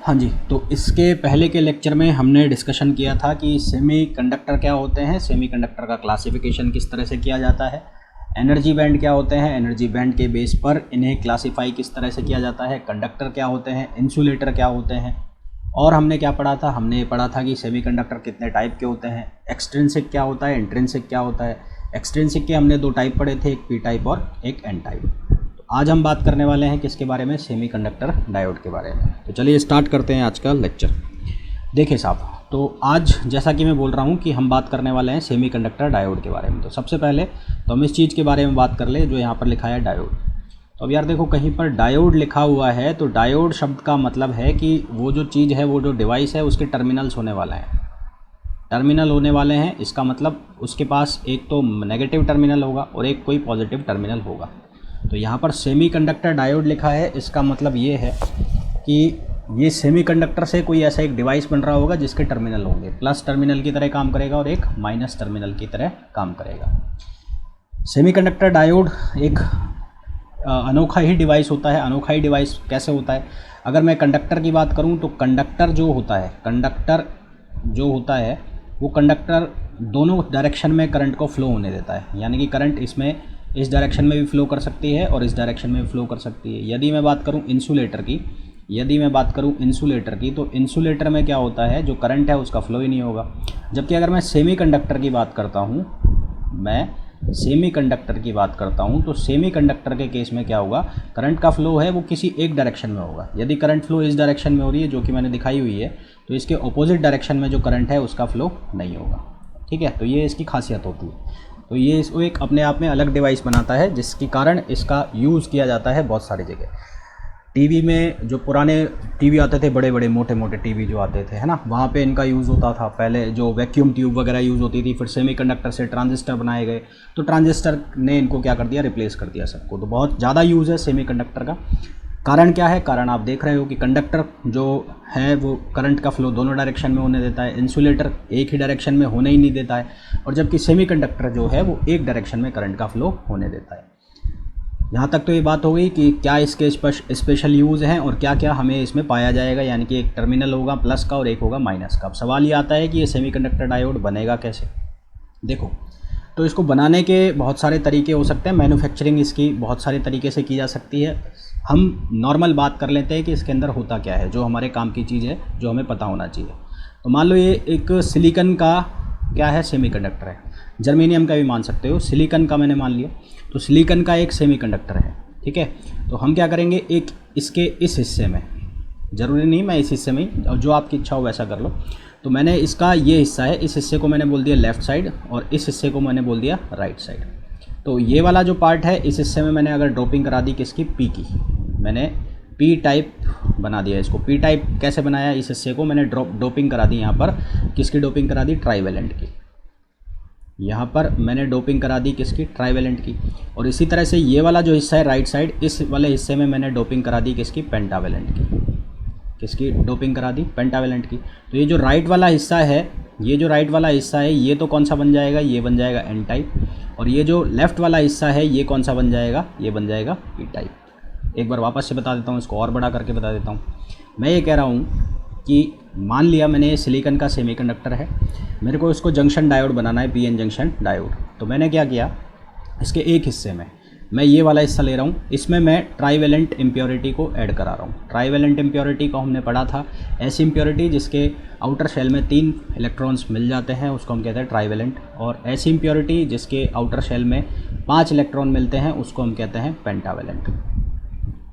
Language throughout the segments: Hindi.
हाँ जी, तो इसके पहले के लेक्चर में हमने डिस्कशन किया था कि सेमीकंडक्टर क्या होते हैं, सेमीकंडक्टर का क्लासिफिकेशन किस तरह से किया जाता है, एनर्जी बैंड क्या होते हैं, एनर्जी बैंड के बेस पर इन्हें क्लासिफाई किस तरह से किया जाता है, कंडक्टर क्या होते हैं, इंसुलेटर क्या होते हैं, और हमने क्या पढ़ा था, हमने ये पढ़ा था कि सेमीकंडक्टर कितने टाइप के होते हैं, एक्सट्रिंसिक क्या होता है, इंट्रिंसिक क्या होता है। एक्सट्रिंसिक के हमने दो टाइप पढ़े थे, एक पी टाइप और एक एन टाइप। आज हम बात करने वाले हैं किसके बारे में, सेमीकंडक्टर डायोड के बारे में। तो चलिए स्टार्ट करते हैं आज का लेक्चर। देखिए साहब, तो आज जैसा कि मैं बोल रहा हूँ कि हम बात करने वाले हैं सेमीकंडक्टर डायोड के बारे में। तो सबसे पहले तो हम इस चीज़ के बारे में बात कर ले जो यहाँ पर लिखा है डायोड। तो अब यार देखो, कहीं पर डायोड लिखा हुआ है तो डायोड शब्द का मतलब है कि वो जो चीज़ है, वो जो डिवाइस है, उसके टर्मिनल्स होने वाले हैं, टर्मिनल होने वाले हैं। इसका मतलब उसके पास एक तो नेगेटिव टर्मिनल होगा और एक कोई पॉजिटिव टर्मिनल होगा। तो यहाँ पर सेमीकंडक्टर डायोड लिखा है, इसका मतलब ये है कि ये सेमीकंडक्टर से कोई ऐसा एक डिवाइस बन रहा होगा जिसके टर्मिनल होंगे, प्लस टर्मिनल की तरह काम करेगा और एक माइनस टर्मिनल की तरह काम करेगा। सेमीकंडक्टर डायोड एक अनोखा ही डिवाइस होता है। अनोखा ही डिवाइस कैसे होता है? अगर मैं कंडक्टर की बात करूं तो कंडक्टर जो होता है वो कंडक्टर दोनों डायरेक्शन में करंट को फ्लो होने देता है, यानी कि करंट इसमें इस डायरेक्शन में भी फ्लो कर सकती है और इस डायरेक्शन में भी फ्लो कर सकती है। यदि मैं बात करूं इंसुलेटर की तो इंसुलेटर में क्या होता है, जो करंट है उसका फ्लो ही नहीं होगा। जबकि अगर मैं सेमीकंडक्टर की बात करता हूं तो सेमीकंडक्टर के केस में क्या होगा, करंट का फ्लो है वो किसी एक डायरेक्शन में होगा। यदि करंट फ्लो इस डायरेक्शन में हो रही है जो कि मैंने दिखाई हुई है, तो इसके ऑपोजिट डायरेक्शन में जो करंट है उसका फ्लो नहीं होगा। ठीक है, तो ये इसकी खासियत होती है। तो ये इसको एक अपने आप में अलग डिवाइस बनाता है, जिसके कारण इसका यूज़ किया जाता है बहुत सारी जगह। टीवी में जो पुराने टीवी आते थे, बड़े बड़े मोटे मोटे टीवी जो आते थे, है ना, वहाँ पे इनका यूज़ होता था। पहले जो वैक्यूम ट्यूब वगैरह यूज़ होती थी, फिर सेमीकंडक्टर से ट्रांजिस्टर बनाए गए, तो ट्रांजिस्टर ने इनको क्या कर दिया, रिप्लेस कर दिया सबको। तो बहुत ज़्यादा यूज़ है सेमीकंडक्टर का। कारण क्या है? कारण आप देख रहे हो कि कंडक्टर जो है वो करंट का फ्लो दोनों डायरेक्शन में होने देता है, इंसुलेटर एक ही डायरेक्शन में होने ही नहीं देता है, और जबकि सेमीकंडक्टर जो है वो एक डायरेक्शन में करंट का फ्लो होने देता है। यहाँ तक तो ये बात हो गई कि क्या इसके स्पेशल यूज़ हैं और क्या क्या हमें इसमें पाया जाएगा, यानी कि एक टर्मिनल होगा प्लस का और एक होगा माइनस का। अब सवाल ये आता है कि ये सेमीकंडक्टर डायोड बनेगा कैसे। देखो, तो इसको बनाने के बहुत सारे तरीके हो सकते हैं, मैन्युफैक्चरिंग इसकी बहुत सारे तरीके से की जा सकती है। हम नॉर्मल बात कर लेते हैं कि इसके अंदर होता क्या है, जो हमारे काम की चीज़ है, जो हमें पता होना चाहिए। तो मान लो ये एक सिलिकॉन का क्या है, सेमीकंडक्टर है। जर्मेनियम का भी मान सकते हो, सिलिकॉन का मैंने मान लिया। तो सिलिकॉन का एक सेमीकंडक्टर है, ठीक है। तो हम क्या करेंगे, एक इसके इस हिस्से में, ज़रूरी नहीं मैं इस हिस्से में, जो आपकी इच्छा हो वैसा कर लो। तो मैंने इसका ये हिस्सा है, इस हिस्से को मैंने बोल दिया लेफ़्ट साइड और इस हिस्से को मैंने बोल दिया राइट साइड। तो ये वाला जो पार्ट है, इस हिस्से में मैंने अगर ड्रॉपिंग करा दी किसकी, पी की, मैंने पी टाइप बना दिया इसको। पी टाइप कैसे बनाया, इस हिस्से को मैंने डोपिंग करा दी, यहाँ पर किसकी डोपिंग करा दी, ट्राइवेलेंट की। यहाँ पर मैंने डोपिंग करा दी किसकी, ट्राइवेलेंट की। और इसी तरह से ये वाला जो हिस्सा है राइट साइड, इस वाले हिस्से में मैंने डोपिंग करा दी किसकी, पेंटावेलेंट की। किसकी डोपिंग करा दी, पेंटावेलेंट की। तो ये जो राइट वाला हिस्सा है, ये तो कौन सा बन जाएगा, ये बन जाएगा एन टाइप। और ये जो लेफ़्ट वाला हिस्सा है, ये कौन सा बन जाएगा, ये बन जाएगा पी टाइप। एक बार वापस से बता देता हूँ, इसको और बड़ा करके बता देता हूँ। मैं ये कह रहा हूँ कि मान लिया मैंने ये सिलिकॉन का सेमीकंडक्टर है, मेरे को इसको जंक्शन डायोड बनाना है, पीएन जंक्शन डायोड। तो मैंने क्या किया, इसके एक हिस्से में मैं ये वाला हिस्सा ले रहा हूँ, इसमें मैं ट्राइवेलेंट इम्प्योरिटी को ऐड करा रहा हूँ। ट्राइवेलेंट इम्प्योरिटी को हमने पढ़ा था, ऐसी इम्प्योरिटी जिसके आउटर शेल में 3 इलेक्ट्रॉन्स मिल जाते हैं उसको हम कहते हैं ट्राइवेलेंट, और ऐसी इम्प्योरिटी जिसके आउटर शेल में 5 इलेक्ट्रॉन मिलते हैं उसको हम कहते हैं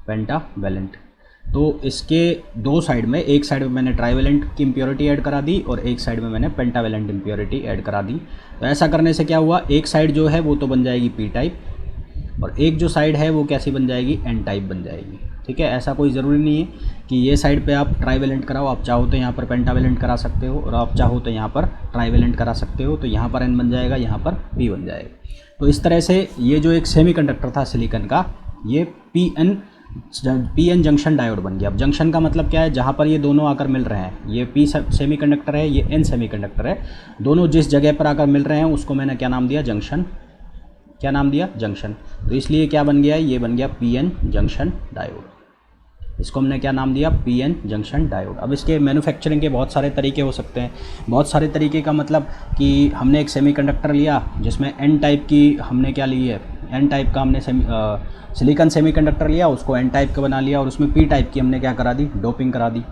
पेंटावेलेंट। तो इसके दो साइड में, एक साइड में मैंने ट्राइवेलेंट की इम्प्योरिटी ऐड करा दी और एक साइड में मैंने पेंटावेलेंट इम्प्योरिटी ऐड करा दी। तो ऐसा करने से क्या हुआ, एक साइड जो है वो तो बन जाएगी पी टाइप और एक जो साइड है वो कैसी बन जाएगी, एन टाइप बन जाएगी। ठीक है, ऐसा कोई ज़रूरी नहीं है कि ये साइड पे आप ट्राइवेलेंट कराओ, आप चाहो तो यहाँ पर पेंटावेलेंट करा सकते हो और आप चाहो तो यहाँ पर ट्राइवेलेंट करा सकते हो। तो यहाँ पर एन बन जाएगा, यहाँ पर पी बन जाएगा। तो इस तरह से ये जो एक सेमीकंडक्टर था सिलिकॉन का, ये पीएन जंक्शन डायोड बन गया। अब जंक्शन का मतलब क्या है, जहाँ पर ये दोनों आकर मिल रहे हैं, ये पी सेमीकंडक्टर है, ये एन सेमीकंडक्टर है, दोनों जिस जगह पर आकर मिल रहे हैं उसको मैंने क्या नाम दिया, जंक्शन। क्या नाम दिया, जंक्शन। तो इसलिए क्या बन गया, ये बन गया पीएन जंक्शन डायोड। इसको हमने क्या नाम दिया, पीएन जंक्शन डायोड। अब इसके मैन्युफैक्चरिंग के बहुत सारे तरीके हो सकते हैं। बहुत सारे तरीके का मतलब कि हमने एक सेमीकंडक्टर लिया जिसमें एन टाइप की हमने क्या ली है, एन टाइप का हमने सिलिकॉन सेमीकंडक्टर लिया, उसको एन टाइप का बना लिया और उसमें पी टाइप की हमने क्या करा दी, डोपिंग करा दी।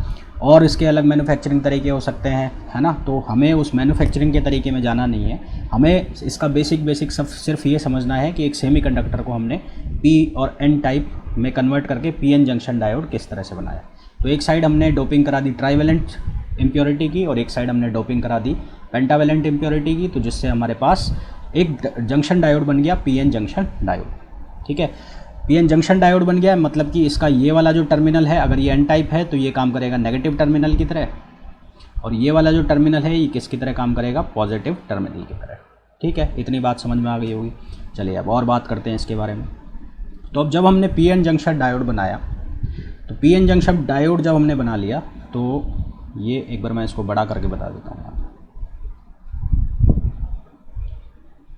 और इसके अलग मैन्युफैक्चरिंग तरीके हो सकते हैं, है ना। तो हमें उस मैन्युफैक्चरिंग के तरीके में जाना नहीं है, हमें इसका बेसिक सब सिर्फ ये समझना है कि एक सेमीकंडक्टर को हमने पी और एन टाइप में कन्वर्ट करके पीएन जंक्शन डायोड किस तरह से बनाया। तो एक साइड हमने डोपिंग करा दी ट्राइवेलेंट इम्प्योरिटी की और एक साइड हमने डोपिंग करा दी पेंटावेलेंट इम्प्योरिटी की, तो जिससे हमारे पास एक जंक्शन डायोड बन गया पीएन जंक्शन डायोड। ठीक है, पीएन जंक्शन डायोड बन गया, मतलब कि इसका ये वाला जो टर्मिनल है, अगर ये एन टाइप है तो ये काम करेगा नेगेटिव टर्मिनल की तरह, और ये वाला जो टर्मिनल है ये किसकी तरह काम करेगा, पॉजिटिव टर्मिनल की तरह। ठीक है, इतनी बात समझ में आ गई होगी। चलिए अब और बात करते हैं इसके बारे में। तो अब जब हमने पीएन जंक्शन डायोड बनाया, तो पीएन जंक्शन डायोड जब हमने बना लिया, तो ये एक बार मैं इसको बड़ा करके बता देता हूँ।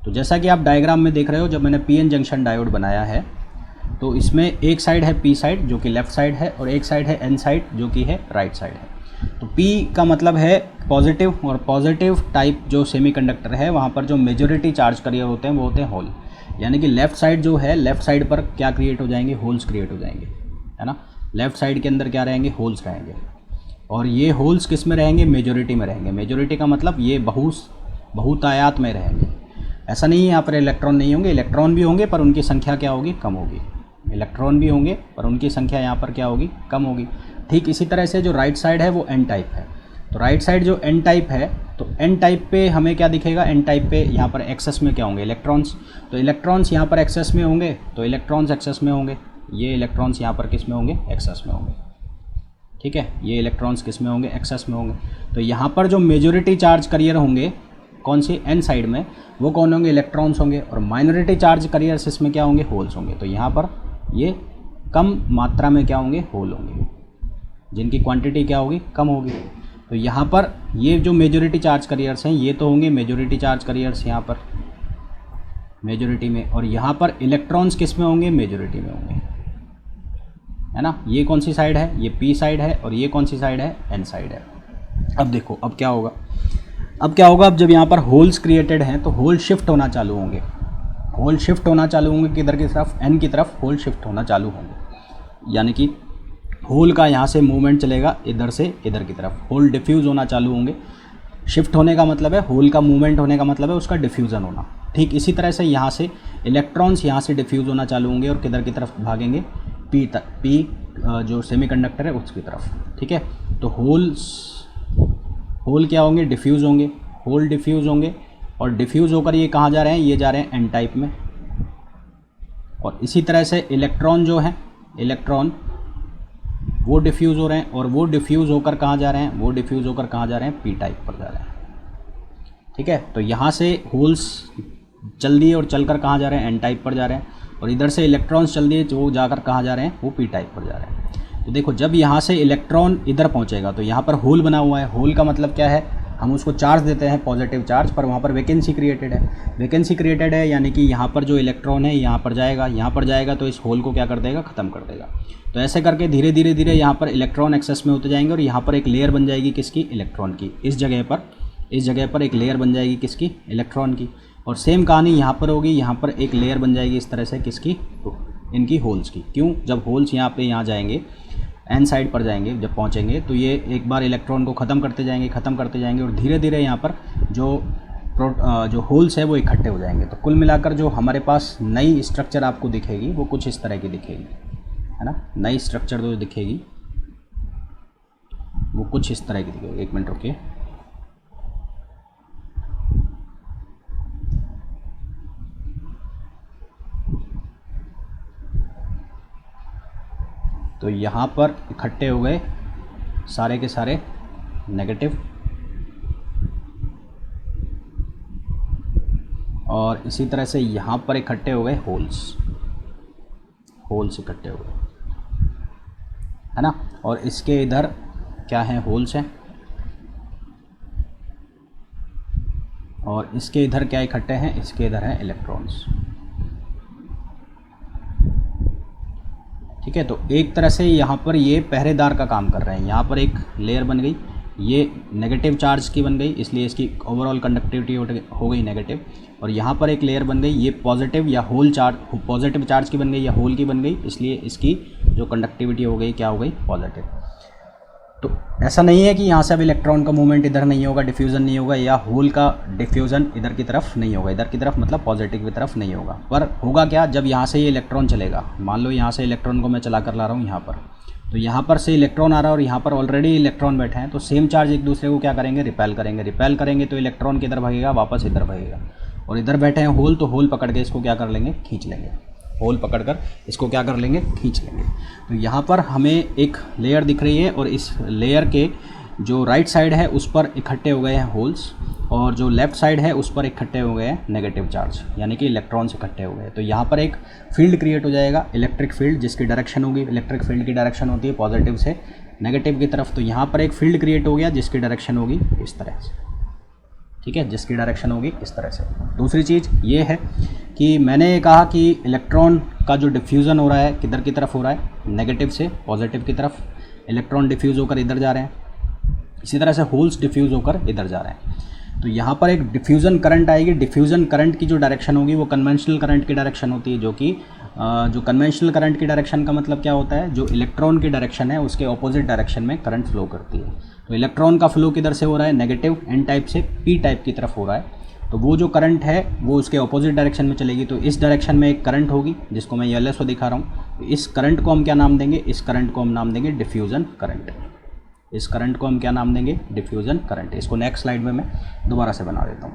तो जैसा कि आप डायग्राम में देख रहे हो, जब मैंने पीएन जंक्शन डायोड बनाया है तो इसमें एक साइड है पी साइड जो कि लेफ़्ट साइड है और एक साइड है एन साइड जो कि है राइट साइड है। तो पी का मतलब है पॉजिटिव, और पॉजिटिव टाइप जो सेमीकंडक्टर है वहाँ पर जो मेजॉरिटी चार्ज करियर होते हैं वो होते हैं होल, यानी कि लेफ़्ट साइड जो है, लेफ़्ट साइड पर क्या क्रिएट हो जाएंगे, होल्स क्रिएट हो जाएंगे, है ना। लेफ़्ट साइड के अंदर क्या रहेंगे, होल्स रहेंगे, और ये होल्स किस में रहेंगे, मेजॉरिटी में रहेंगे। मेजॉरिटी का मतलब ये बहुतायत में रहेंगे। ऐसा नहीं है यहाँ पर इलेक्ट्रॉन नहीं होंगे, इलेक्ट्रॉन भी होंगे पर उनकी संख्या क्या होगी, कम होगी। इलेक्ट्रॉन भी होंगे पर उनकी संख्या यहाँ पर क्या होगी, कम होगी। ठीक इसी तरह से जो राइट साइड है वो एन टाइप है, तो राइट साइड जो एन टाइप है, तो एन टाइप पे हमें क्या दिखेगा, एन टाइप पे यहाँ पर एक्सेस में क्या होंगे, इलेक्ट्रॉन्स। तो इलेक्ट्रॉन्स यहाँ पर एक्सेस में होंगे, तो इलेक्ट्रॉन्स एक्सेस में होंगे, ये इलेक्ट्रॉन्स यहाँ पर किस में होंगे, एक्सेस में होंगे। ठीक है, ये इलेक्ट्रॉन्स किस में होंगे, एक्सेस में होंगे। तो यहाँ पर जो मेजॉरिटी चार्ज करियर होंगे कौन सी, एन साइड में, वो कौन होंगे, इलेक्ट्रॉन्स होंगे, और माइनॉरिटी चार्ज करियर्स इसमें क्या होंगे, होल्स होंगे। तो यहाँ पर ये कम मात्रा में क्या होंगे, होल होंगे, जिनकी क्वांटिटी क्या होगी, कम होगी। तो यहाँ पर ये जो मेजॉरिटी चार्ज करियर्स हैं ये तो होंगे मेजॉरिटी चार्ज करियर्स यहाँ पर मेजॉरिटी में, और यहाँ पर इलेक्ट्रॉन्स किस में होंगे, मेजॉरिटी में होंगे, है ना। ये कौन सी साइड है, ये पी साइड है, और ये कौन सी साइड है, एन साइड है। अब देखो अब क्या होगा, अब जब यहाँ पर होल्स क्रिएटेड हैं तो होल शिफ्ट होना चालू होंगे, होल शिफ्ट होना चालू होंगे किधर की तरफ, एन की तरफ होल शिफ्ट होना चालू होंगे, यानी कि होल का यहाँ से मूवमेंट चलेगा इधर से इधर की तरफ, होल डिफ्यूज़ होना चालू होंगे। शिफ्ट होने का मतलब है, होल का मूवमेंट होने का मतलब है उसका डिफ्यूज़न होना। ठीक इसी तरह से यहाँ से इलेक्ट्रॉन्स यहाँ से डिफ्यूज़ होना चालू होंगे और किधर की तरफ भागेंगे, पी जो सेमीकंडक्टर है उसकी तरफ। ठीक है, तो होल क्या होंगे, डिफ्यूज़ होंगे, होल डिफ्यूज़ होंगे, और डिफ्यूज़ होकर ये कहाँ जा रहे हैं, ये जा रहे हैं एन टाइप में। और इसी तरह से इलेक्ट्रॉन जो हैं, इलेक्ट्रॉन वो डिफ्यूज़ हो रहे हैं, और वो डिफ्यूज़ होकर कहाँ जा रहे हैं, वो डिफ्यूज़ होकर कहाँ जा रहे हैं, पी टाइप पर जा रहे हैं। ठीक है, तो यहाँ से होल्स चल दिए और चलकर कहाँ जा रहे हैं, एन टाइप पर जा रहे हैं, और इधर से इलेक्ट्रॉन्स चल दिए वो जाकर कहाँ जा रहे हैं, वो पी टाइप पर जा रहे हैं। तो देखो जब यहाँ से इलेक्ट्रॉन इधर पहुँचेगा तो यहाँ पर होल बना हुआ है, होल का मतलब क्या है, हम उसको चार्ज देते हैं पॉजिटिव चार्ज, पर वहाँ पर वैकेंसी क्रिएटेड है, वैकेंसी क्रिएटेड है, यानी कि यहाँ पर जो इलेक्ट्रॉन है यहाँ पर जाएगा तो इस होल को क्या कर देगा, ख़त्म कर देगा। तो ऐसे करके धीरे धीरे यहाँ पर इलेक्ट्रॉन एक्सेस में होते जाएंगे, और यहाँ पर एक लेयर बन जाएगी किसकी, इलेक्ट्रॉन की। इस जगह पर एक लेयर बन जाएगी किसकी, इलेक्ट्रॉन की। और सेम कहानी यहाँ पर होगी, यहाँ पर एक लेयर बन जाएगी इस तरह से किसकी, इनकी होल्स की। क्यों, जब होल्स यहाँ जाएंगे, एन साइड पर जाएंगे, जब पहुँचेंगे तो ये एक बार इलेक्ट्रॉन को ख़त्म करते जाएंगे, और धीरे धीरे यहाँ पर जो होल्स है वो इकट्ठे हो जाएंगे। तो कुल मिलाकर जो हमारे पास नई स्ट्रक्चर आपको दिखेगी वो कुछ इस तरह की दिखेगी, है ना। नई स्ट्रक्चर जो दिखेगी वो कुछ इस तरह की दिखेगी। एक मिनट रुकिए, तो यहाँ पर इकट्ठे हो गए सारे के सारे नेगेटिव, और इसी तरह से यहाँ पर इकट्ठे हो गए होल्स इकट्ठे हो गए, है ना। और इसके इधर क्या है, होल्स हैं, और इसके इधर क्या इकट्ठे हैं, इसके इधर हैं इलेक्ट्रॉन्स। ठीक है। तो एक तरह से यहाँ पर ये पहरेदार का काम कर रहे हैं। यहाँ पर एक लेयर बन गई, ये नेगेटिव चार्ज की बन गई, इसलिए इसकी ओवरऑल कंडक्टिविटी हो गई नेगेटिव। और यहाँ पर एक लेयर बन गई, ये पॉजिटिव या होल चार्ज, पॉजिटिव चार्ज की बन गई या होल की बन गई, इसलिए इसकी जो कंडक्टिविटी हो गई क्या हो गई, पॉजिटिव। तो ऐसा नहीं है कि यहाँ से अब इलेक्ट्रॉन का मूवमेंट इधर नहीं होगा, डिफ्यूज़न नहीं होगा, या होल का डिफ्यूज़न इधर की तरफ नहीं होगा, इधर की तरफ मतलब पॉजिटिव की तरफ नहीं होगा। पर होगा क्या, जब यहाँ से ये इलेक्ट्रॉन चलेगा, मान लो यहाँ से इलेक्ट्रॉन को मैं चला कर ला रहा हूँ यहाँ पर, तो यहाँ पर से इलेक्ट्रॉन आ रहा है और यहाँ पर ऑलरेडी इलेक्ट्रॉन बैठे हैं, तो सेम चार्ज एक दूसरे को क्या करेंगे, रिपेल करेंगे। रिपेल करेंगे तो इलेक्ट्रॉन किधर भागेगा, वापस इधर भागेगा। और इधर बैठे हैं होल, तो होल पकड़ के इसको क्या कर लेंगे, खींच लेंगे। होल पकड़कर इसको क्या कर लेंगे, खींच लेंगे। तो यहाँ पर हमें एक लेयर दिख रही है और इस लेयर के जो राइट साइड है उस पर इकट्ठे हो गए हैं होल्स, और जो लेफ़्ट साइड है उस पर इकट्ठे हो गए हैं नेगेटिव चार्ज, यानी कि इलेक्ट्रॉन्स इकट्ठे हो गए। तो यहाँ पर एक फील्ड क्रिएट हो जाएगा, इलेक्ट्रिक फील्ड, जिसकी डायरेक्शन होगी, इलेक्ट्रिक फील्ड की डायरेक्शन होती है पॉजिटिव से नेगेटिव की तरफ। तो यहाँ पर एक फील्ड क्रिएट हो गया जिसकी डायरेक्शन होगी इस तरह से, ठीक है, जिसकी डायरेक्शन होगी इस तरह से। दूसरी चीज़ ये है कि मैंने कहा कि इलेक्ट्रॉन का जो डिफ्यूज़न हो रहा है किधर की तरफ हो रहा है, नेगेटिव से पॉजिटिव की तरफ। इलेक्ट्रॉन डिफ्यूज़ होकर इधर जा रहे हैं, इसी तरह से होल्स डिफ्यूज़ होकर इधर जा रहे हैं। तो यहाँ पर एक डिफ्यूज़न करंट आएगी। डिफ्यूज़न करंट की जो डायरेक्शन होगी वो कन्वेंशनल करंट की डायरेक्शन होती है, जो कि जो कन्वेंशनल करंट की डायरेक्शन का मतलब क्या होता है, जो इलेक्ट्रॉन की डायरेक्शन है उसके ऑपोजिट डायरेक्शन में करंट फ्लो करती है। तो इलेक्ट्रॉन का फ्लो किधर से हो रहा है, नेगेटिव एन टाइप से पी टाइप की तरफ हो रहा है। तो वो जो करंट है वो उसके ऑपोजिट डायरेक्शन में चलेगी। तो इस डायरेक्शन में एक करंट होगी जिसको मैं येलो से दिखा रहा हूँ। तो इस करंट को हम क्या नाम देंगे, इस करंट को हम नाम देंगे डिफ्यूज़न करंट। इस करंट को हम क्या नाम देंगे, डिफ्यूज़न करंट। इसको नेक्स्ट स्लाइड में मैं दोबारा से बना देता हूँ,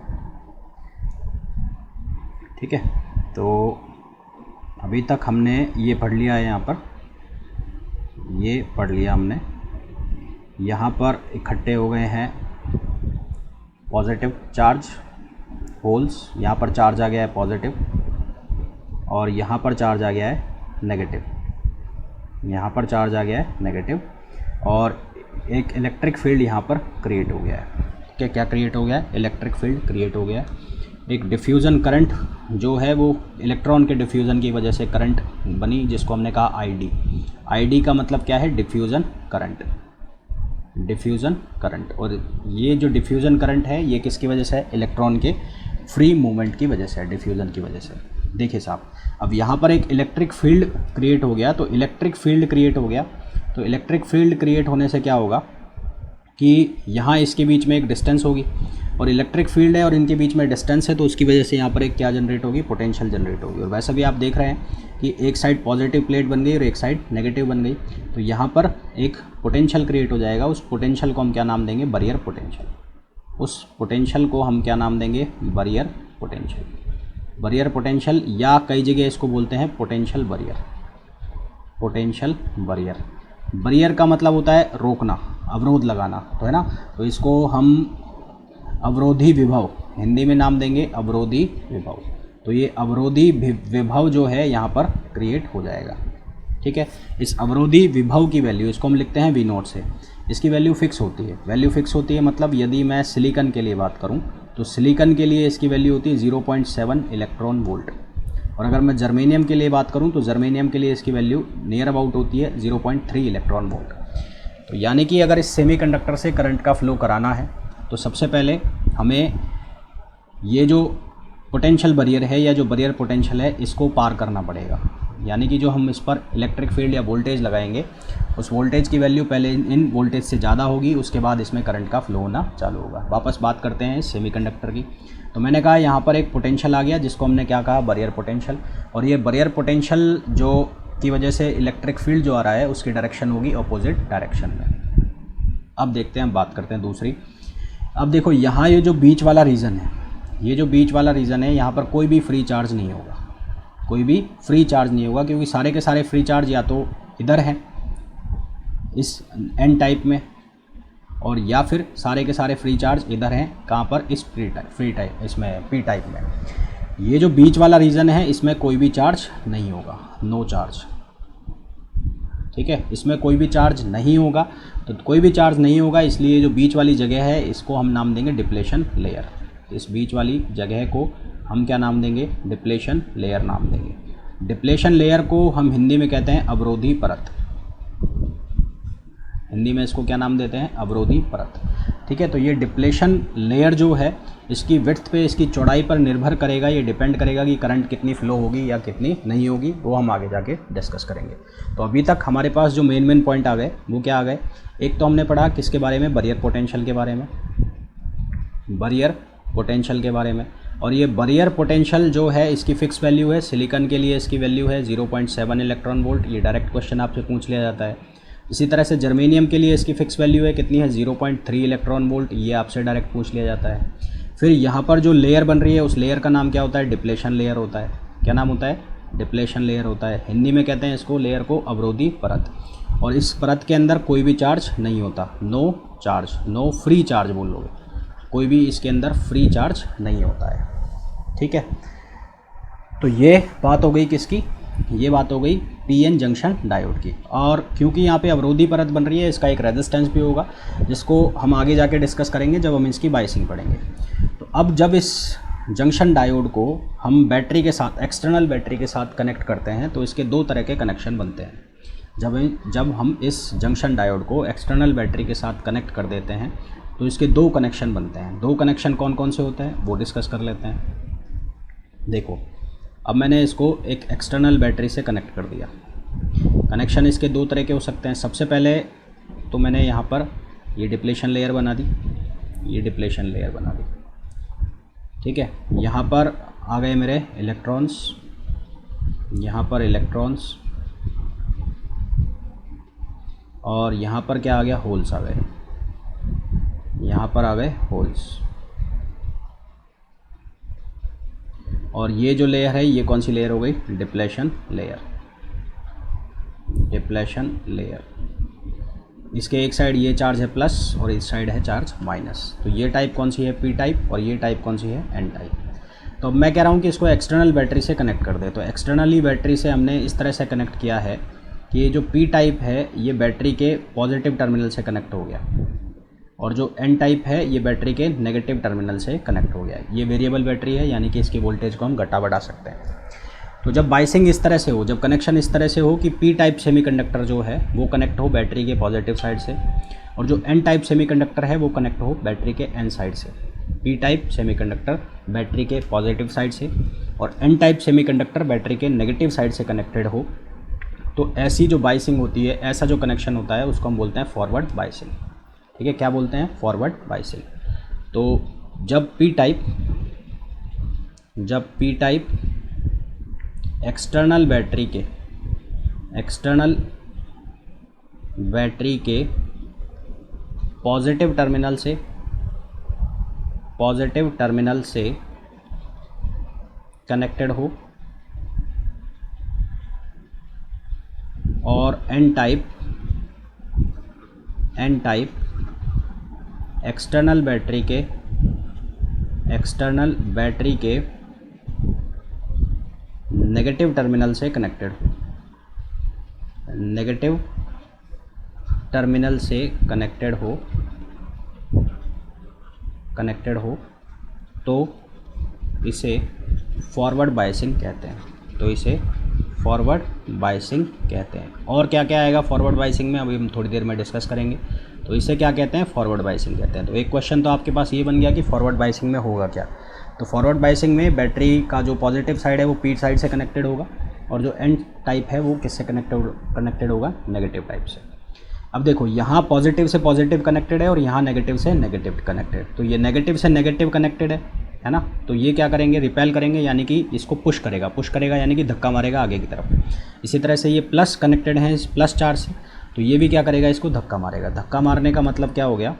ठीक है। तो अभी तक हमने ये पढ़ लिया है, यहाँ पर ये पढ़ लिया हमने। यहाँ पर इकट्ठे हो गए हैं पॉजिटिव चार्ज होल्स, यहाँ पर चार्ज आ गया है पॉजिटिव, और यहाँ पर चार्ज आ गया है नेगेटिव, यहाँ पर चार्ज आ गया है नेगेटिव, और एक इलेक्ट्रिक फील्ड यहाँ पर क्रिएट हो गया है। क्या क्रिएट हो गया है, इलेक्ट्रिक फील्ड क्रिएट हो गया है। एक डिफ्यूज़न करंट जो है वो इलेक्ट्रॉन के डिफ्यूज़न की वजह से करंट बनी, जिसको हमने कहा आईडी। आईडी का मतलब क्या है, डिफ्यूज़न करंट, डिफ्यूज़न करंट। और ये जो डिफ्यूज़न करंट है ये किसकी वजह से है, इलेक्ट्रॉन के फ्री मूवमेंट की वजह से, डिफ्यूज़न की वजह से। देखिए साहब, अब यहाँ पर एक इलेक्ट्रिक फील्ड क्रिएट हो गया। तो इलेक्ट्रिक फील्ड क्रिएट हो गया, तो इलेक्ट्रिक फील्ड क्रिएट होने से क्या होगा कि यहाँ इसके बीच में एक डिस्टेंस होगी, और इलेक्ट्रिक फील्ड है और इनके बीच में डिस्टेंस है, तो उसकी वजह से यहाँ पर एक क्या जनरेट होगी, पोटेंशियल जनरेट होगी। और वैसे भी आप देख रहे हैं कि एक साइड पॉजिटिव प्लेट बन गई और एक साइड नेगेटिव बन गई, तो यहाँ पर एक पोटेंशियल क्रिएट हो जाएगा। उस पोटेंशियल को हम क्या नाम देंगे, बैरियर पोटेंशियल। उस पोटेंशियल को हम क्या नाम देंगे, बैरियर पोटेंशियल। बैरियर पोटेंशियल, या कई जगह इसको बोलते हैं potential barrier, potential barrier. Barrier का मतलब होता है रोकना, अवरोध लगाना, तो है ना। तो इसको हम अवरोधी विभव हिंदी में नाम देंगे, अवरोधी विभव। तो ये अवरोधी विभव जो है यहाँ पर क्रिएट हो जाएगा, ठीक है। इस अवरोधी विभव की वैल्यू, इसको हम लिखते हैं V0 से, इसकी वैल्यू फिक्स होती है। वैल्यू फिक्स होती है मतलब यदि मैं सिलिकॉन के लिए बात करूँ तो सिलिकॉन के लिए इसकी वैल्यू होती है 0.7 इलेक्ट्रॉन वोल्ट, और अगर मैं जर्मेनियम के लिए बात करूँ तो जर्मेनियम के लिए इसकी वैल्यू नियर अबाउट होती है 0.3 इलेक्ट्रॉन वोल्ट। तो यानी कि अगर इस सेमीकंडक्टर से करंट का फ्लो कराना है तो सबसे पहले हमें ये जो पोटेंशियल बैरियर है या जो बैरियर पोटेंशियल है इसको पार करना पड़ेगा। यानी कि जो हम इस पर इलेक्ट्रिक फील्ड या वोल्टेज लगाएंगे उस वोल्टेज की वैल्यू पहले इन वोल्टेज से ज़्यादा होगी, उसके बाद इसमें करंट का फ्लो होना चालू होगा। वापस बात करते हैं इस सेमीकंडक्टर की। तो मैंने कहा यहाँ पर एक पोटेंशियल आ गया जिसको हमने क्या कहा, बैरियर पोटेंशियल। और ये बैरियर पोटेंशियल जो की वजह से इलेक्ट्रिक फील्ड जो आ रहा है उसकी डायरेक्शन होगी अपोजिट डायरेक्शन में। अब देखते हैं, बात करते हैं दूसरी। अब देखो यहाँ ये जो बीच वाला रीजन है, ये जो बीच वाला रीजन है, यहाँ पर कोई भी फ्री चार्ज नहीं होगा, कोई भी फ्री चार्ज नहीं होगा, क्योंकि सारे के सारे फ्री चार्ज या तो इधर हैं इस एन टाइप में, और या फिर सारे के सारे फ्री चार्ज इधर हैं, कहाँ पर, इस फ्री टाइप इसमें पी टाइप में। ये जो बीच वाला रीजन है इसमें कोई भी चार्ज नहीं होगा, नो चार्ज, ठीक है। इसमें कोई भी चार्ज नहीं होगा, तो कोई भी चार्ज नहीं होगा, इसलिए जो बीच वाली जगह है इसको हम नाम देंगे डिप्लेशन लेयर। इस बीच वाली जगह को हम क्या नाम देंगे, डिप्लेशन लेयर नाम देंगे। डिप्लेशन लेयर को हम हिंदी में कहते हैं अवरोधी परत, हिंदी में इसको क्या नाम देते हैं, अवरोधी परत। ठीक है, तो ये डिप्लेशन लेयर जो है इसकी विड्थ पे, इसकी चौड़ाई पर निर्भर करेगा, ये डिपेंड करेगा कि करंट कितनी फ्लो होगी या कितनी नहीं होगी, वो हम आगे जाके डिस्कस करेंगे। तो अभी तक हमारे पास जो मेन पॉइंट आ गए वो क्या आ गए, एक तो हमने पढ़ा किसके बारे में, बैरियर पोटेंशियल के बारे में, बैरियर पोटेंशियल के बारे में। और ये बैरियर पोटेंशियल जो है इसकी फिक्स वैल्यू है, सिलिकॉन के लिए इसकी वैल्यू है 0.7 इलेक्ट्रॉन वोल्ट, ये डायरेक्ट क्वेश्चन आपसे पूछ लिया जाता है। इसी तरह से जर्मेनियम के लिए इसकी फिक्स वैल्यू है कितनी है, 0.3 इलेक्ट्रॉन वोल्ट, ये आपसे डायरेक्ट पूछ लिया जाता है। फिर यहाँ पर जो लेयर बन रही है उस लेयर का नाम क्या होता है, डिप्लेशन लेयर होता है। क्या नाम होता है, डिप्लेशन लेयर होता है। हिंदी में कहते हैं इसको, लेयर को, अवरोधी परत। और इस परत के अंदर कोई भी चार्ज नहीं होता, no charge, no free charge बोल लोगे, कोई भी इसके अंदर फ्री चार्ज नहीं होता है। ठीक है, तो ये बात हो गई किसकी, ये बात हो गई पीएन जंक्शन डायोड की। और क्योंकि यहाँ पे अवरोधी परत बन रही है, इसका एक रेजिस्टेंस भी होगा जिसको हम आगे जाके डिस्कस करेंगे जब हम इसकी बाइसिंग पढ़ेंगे। तो अब जब इस जंक्शन डायोड को हम बैटरी के साथ, एक्सटर्नल बैटरी के साथ कनेक्ट करते हैं तो इसके दो तरह के कनेक्शन बनते हैं। जब हम इस जंक्शन डायोड को एक्सटर्नल बैटरी के साथ कनेक्ट कर देते हैं तो इसके दो कनेक्शन बनते हैं। दो कनेक्शन कौन कौन से होते हैं वो डिस्कस कर लेते हैं। देखो, अब मैंने इसको एक एक्सटर्नल बैटरी से कनेक्ट कर दिया। कनेक्शन इसके दो तरह के हो सकते हैं। सबसे पहले तो मैंने यहाँ पर ये डिप्लेशन लेयर बना दी, ये डिप्लेशन लेयर बना दी। ठीक है, यहाँ पर आ गए मेरे इलेक्ट्रॉन्स, यहाँ पर इलेक्ट्रॉन्स, और यहाँ पर क्या आ गया, होल्स आ गए, यहाँ पर आ गए होल्स। और ये जो लेयर है ये कौन सी लेयर हो गई, डिप्लेशन लेयर, डिप्लेशन लेयर। इसके एक साइड ये चार्ज है प्लस और इस साइड है चार्ज माइनस। तो ये टाइप कौन सी है, पी टाइप, और ये टाइप कौन सी है, एन टाइप। तो अब मैं कह रहा हूँ कि इसको एक्सटर्नल बैटरी से कनेक्ट कर दे। तो एक्सटर्नली बैटरी से हमने इस तरह से कनेक्ट किया है कि ये जो पी टाइप है ये बैटरी के पॉजिटिव टर्मिनल से कनेक्ट हो गया, और जो एन टाइप है ये बैटरी के नेगेटिव टर्मिनल से कनेक्ट हो गया। ये वेरिएबल बैटरी है, यानी कि इसकी वोल्टेज को हम घटा बढ़ा सकते हैं। तो जब बाइसिंग इस तरह से हो, जब कनेक्शन इस तरह से हो कि पी टाइप सेमीकंडक्टर जो है वो कनेक्ट हो बैटरी के पॉजिटिव साइड से, और जो एन टाइप सेमीकंडक्टर है वो कनेक्ट हो बैटरी के एन साइड से। पी टाइप सेमीकंडक्टर बैटरी के पॉजिटिव साइड से और एन टाइप सेमीकंडक्टर बैटरी के नेगेटिव साइड से कनेक्टेड हो, तो ऐसी जो बाइसिंग होती है, ऐसा जो कनेक्शन होता है उसको हम बोलते हैं फॉरवर्ड बाइसिंग। ठीक है, क्या बोलते हैं, फॉरवर्ड बाइसिंग। तो जब पी टाइप एक्सटर्नल बैटरी के पॉजिटिव टर्मिनल से कनेक्टेड हो, और एन टाइप एक्सटर्नल बैटरी के नेगेटिव टर्मिनल से कनेक्टेड हो, नेगेटिव टर्मिनल से कनेक्टेड हो, तो इसे फॉरवर्ड बाइसिंग कहते हैं। तो इसे फॉरवर्ड बाइसिंग कहते हैं। और क्या क्या आएगा फॉरवर्ड बाइसिंग में, अभी हम थोड़ी देर में डिस्कस करेंगे। तो इसे क्या कहते हैं, फॉरवर्ड बाइसिंग कहते हैं। तो एक क्वेश्चन तो आपके पास ये बन गया कि फॉरवर्ड बाइसिंग में होगा क्या। तो फॉरवर्ड बाइसिंग में बैटरी का जो पॉजिटिव साइड है वो पी साइड से कनेक्टेड होगा, और जो एन टाइप है वो किससे कनेक्टेड होगा, नेगेटिव टाइप से। अब देखो, यहाँ पॉजिटिव से पॉजिटिव कनेक्टेड है और यहाँ नेगेटिव से नेगेटिव कनेक्टेड। तो ये नेगेटिव से नेगेटिव कनेक्टेड है ना। तो ये क्या करेंगे, रिपेल करेंगे, यानी कि इसको पुश करेगा यानी कि धक्का मारेगा आगे की तरफ। इसी तरह से ये प्लस कनेक्टेड है इस प्लस चार्ज से, तो ये भी क्या करेगा, इसको धक्का मारेगा। धक्का मारने का मतलब क्या हो गया,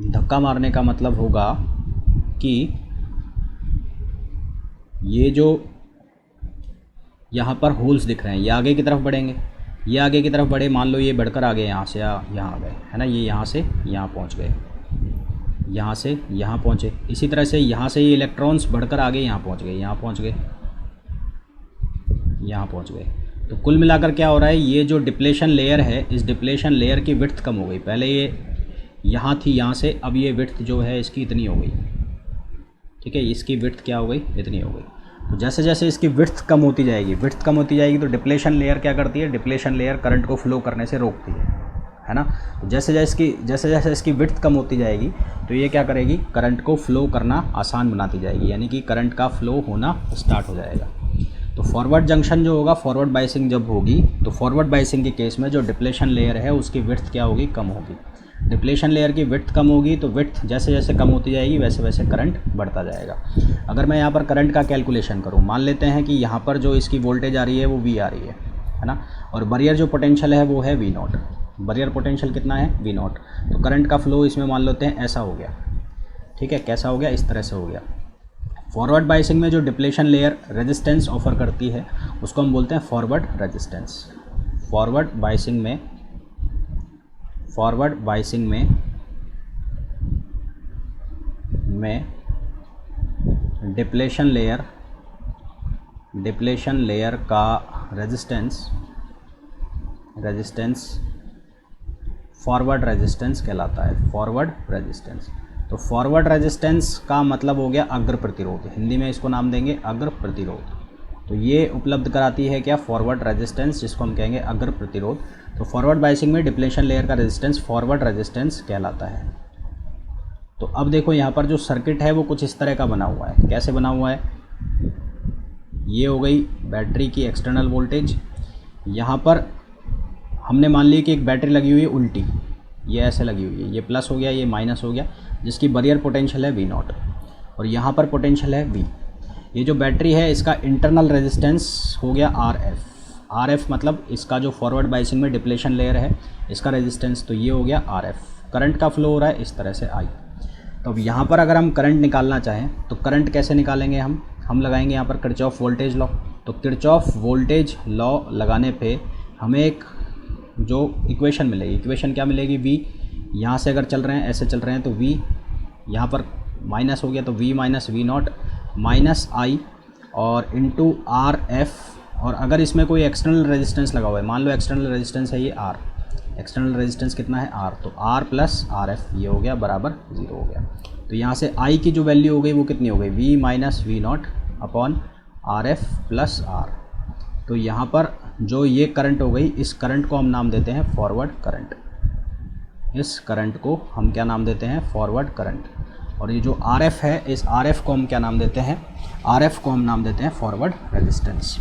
धक्का मारने का मतलब होगा कि ये जो यहाँ पर होल्स दिख रहे हैं ये आगे की तरफ बढ़ेंगे, ये आगे की तरफ बढ़े, मान लो ये बढ़कर आ गए यहाँ से यहाँ आ गए, है ना। ये यहाँ से यहाँ पहुँच गए, यहाँ से यहाँ पहुँचे। इसी तरह से यहाँ से ये इलेक्ट्रॉन्स बढ़कर आगे यहाँ पहुँच गए, यहाँ पहुँच गए, यहाँ पहुँच गए। तो कुल मिलाकर क्या हो रहा है, ये जो डिप्लेशन लेयर है, इस डिप्लेशन लेयर की विड्थ कम हो गई। पहले ये यहाँ थी, यहाँ से अब ये विड्थ जो है इसकी इतनी हो गई। ठीक है, इसकी विड्थ क्या हो गई, इतनी हो गई। तो जैसे जैसे इसकी विड्थ कम होती जाएगी तो डिप्लेशन लेयर क्या करती है, डिप्लेशन लेयर करंट को फ्लो करने से रोकती है ना। तो जैसे जैसे इसकी विड्थ कम होती जाएगी तो ये क्या करेगी, करंट को फ्लो करना आसान बनाती जाएगी, यानी कि करंट का फ्लो होना स्टार्ट हो जाएगा। तो फॉरवर्ड जंक्शन जो होगा, फॉरवर्ड बाइसिंग जब होगी तो फॉरवर्ड बाइसिंग के केस में जो डिप्लेशन लेयर है उसकी विड्थ क्या होगी, कम होगी। डिप्लेशन लेयर की विड्थ कम होगी तो विड्थ जैसे जैसे कम होती जाएगी वैसे वैसे करंट बढ़ता जाएगा। अगर मैं यहाँ पर करंट का कैलकुलेशन करूँ, मान लेते हैं कि यहाँ पर जो इसकी वोल्टेज आ रही है वो V आ रही है ना, और बैरियर जो पोटेंशियल है वो है V0। बैरियर पोटेंशियल कितना है, V0। तो करंट का फ्लो इसमें मान लेते हैं ऐसा हो गया, ठीक है, कैसा हो गया, इस तरह से हो गया। फॉरवर्ड बाइसिंग में जो डिप्लेशन लेयर रेजिस्टेंस ऑफर करती है उसको हम बोलते हैं फॉरवर्ड रेजिस्टेंस। फॉरवर्ड बाइसिंग में डिप्लेशन लेयर का रेजिस्टेंस फॉरवर्ड रेजिस्टेंस कहलाता है, फॉरवर्ड रेजिस्टेंस। तो फॉरवर्ड रेजिस्टेंस का मतलब हो गया अग्र प्रतिरोध, हिंदी में इसको नाम देंगे अग्र प्रतिरोध। तो ये उपलब्ध कराती है क्या, फॉरवर्ड रेजिस्टेंस, जिसको हम कहेंगे अग्र प्रतिरोध। तो फॉरवर्ड बाइसिंग में डिप्लेशन लेयर का रेजिस्टेंस फॉरवर्ड रेजिस्टेंस कहलाता है। तो अब देखो यहाँ पर जो सर्किट है वो कुछ इस तरह का बना हुआ है। कैसे बना हुआ है, ये हो गई बैटरी की एक्सटर्नल वोल्टेज। यहाँ पर हमने मान ली कि एक बैटरी लगी हुई है उल्टी, ये ऐसे लगी हुई है, ये प्लस हो गया, ये माइनस हो गया, जिसकी बैरियर पोटेंशियल है V0 और यहाँ पर पोटेंशियल है V। ये जो बैटरी है इसका इंटरनल रेजिस्टेंस हो गया RF मतलब इसका जो फॉरवर्ड बाइसिंग में डिप्लेशन लेयर है इसका रेजिस्टेंस, तो ये हो गया RF। करंट का फ्लो हो रहा है इस तरह से I। तो अब यहाँ पर अगर हम करंट निकालना चाहें तो करंट कैसे निकालेंगे, हम लगाएंगे यहाँ पर किरचॉफ वोल्टेज लॉ। तो किरचॉफ वोल्टेज लॉ लगाने पे हमें एक जो इक्वेशन मिलेगी, इक्वेशन क्या मिलेगी, V, यहाँ से अगर चल रहे हैं ऐसे चल रहे हैं तो V, यहाँ पर माइनस हो गया तो V minus V0 minus I और इंटू RF। और अगर इसमें कोई एक्सटर्नल रेजिस्टेंस लगा हुआ है, मान लो एक्सटर्नल रेजिस्टेंस है ये R, एक्सटर्नल रेजिस्टेंस कितना है R, तो R प्लस RF ये हो गया बराबर 0 हो गया। तो यहाँ से I की जो वैल्यू हो गई वो कितनी हो गई, V minus V0 upon RF plus R। तो यहाँ पर जो ये करंट हो गई, इस करंट को हम नाम देते हैं फॉरवर्ड करंट। इस करंट को हम क्या नाम देते हैं, फॉरवर्ड करंट। और ये जो RF है, इस RF को हम क्या नाम देते हैं, RF को हम नाम देते हैं फॉरवर्ड रेजिस्टेंस।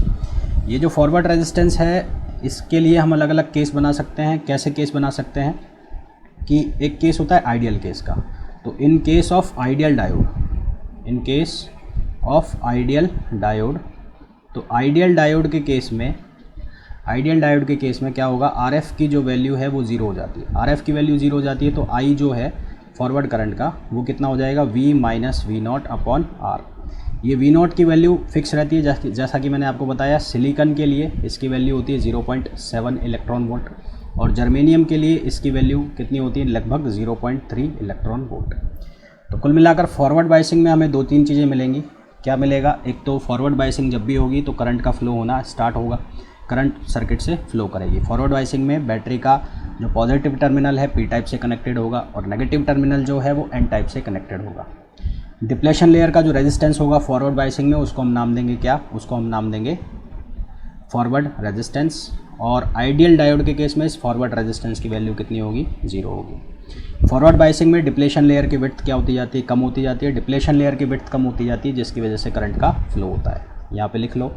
ये जो फॉरवर्ड रेजिस्टेंस है इसके लिए हम अलग अलग केस बना सकते हैं। कैसे केस बना सकते हैं कि एक केस होता है आइडियल केस का। तो in case of ideal diode, तो आइडियल डायोड के केस में क्या होगा, RF की जो वैल्यू है वो 0 हो जाती है। RF की वैल्यू 0 हो जाती है तो I जो है फॉरवर्ड करंट का वो कितना हो जाएगा, V minus V0 upon R। ये V0 की वैल्यू फिक्स रहती है, जैसा कि मैंने आपको बताया सिलिकॉन के लिए इसकी वैल्यू होती है 0.7 इलेक्ट्रॉन वोल्ट और जर्मेनियम के लिए इसकी वैल्यू कितनी होती है, लगभग 0.3 इलेक्ट्रॉन वोल्ट। तो कुल मिलाकर फॉरवर्ड बाइसिंग में हमें 2-3 चीज़ें मिलेंगी। क्या मिलेगा, एक तो फॉरवर्ड बाइसिंग जब भी होगी तो करंट का फ्लो होना स्टार्ट होगा, करंट सर्किट से फ्लो करेगी। फॉरवर्ड बाइसिंग में बैटरी का जो पॉजिटिव टर्मिनल है P टाइप से कनेक्टेड होगा और नेगेटिव टर्मिनल जो है वो N टाइप से कनेक्टेड होगा। डिप्लेशन लेयर का जो रेजिस्टेंस होगा फॉरवर्ड बाइसिंग में उसको हम नाम देंगे क्या, उसको हम नाम देंगे फॉरवर्ड रेजिस्टेंस। और आइडियल डायोड के केस में इस फॉरवर्ड रेजिस्टेंस की वैल्यू कितनी होगी, 0 होगी। फॉरवर्ड बाइसिंग में डिप्लेशन लेयर की विड्थ क्या होती जाती है, कम होती जाती है। डिप्लेशन लेयर की विड्थ कम होती जाती है जिसकी वजह से करंट का फ्लो होता है। यहाँ पे लिख लो,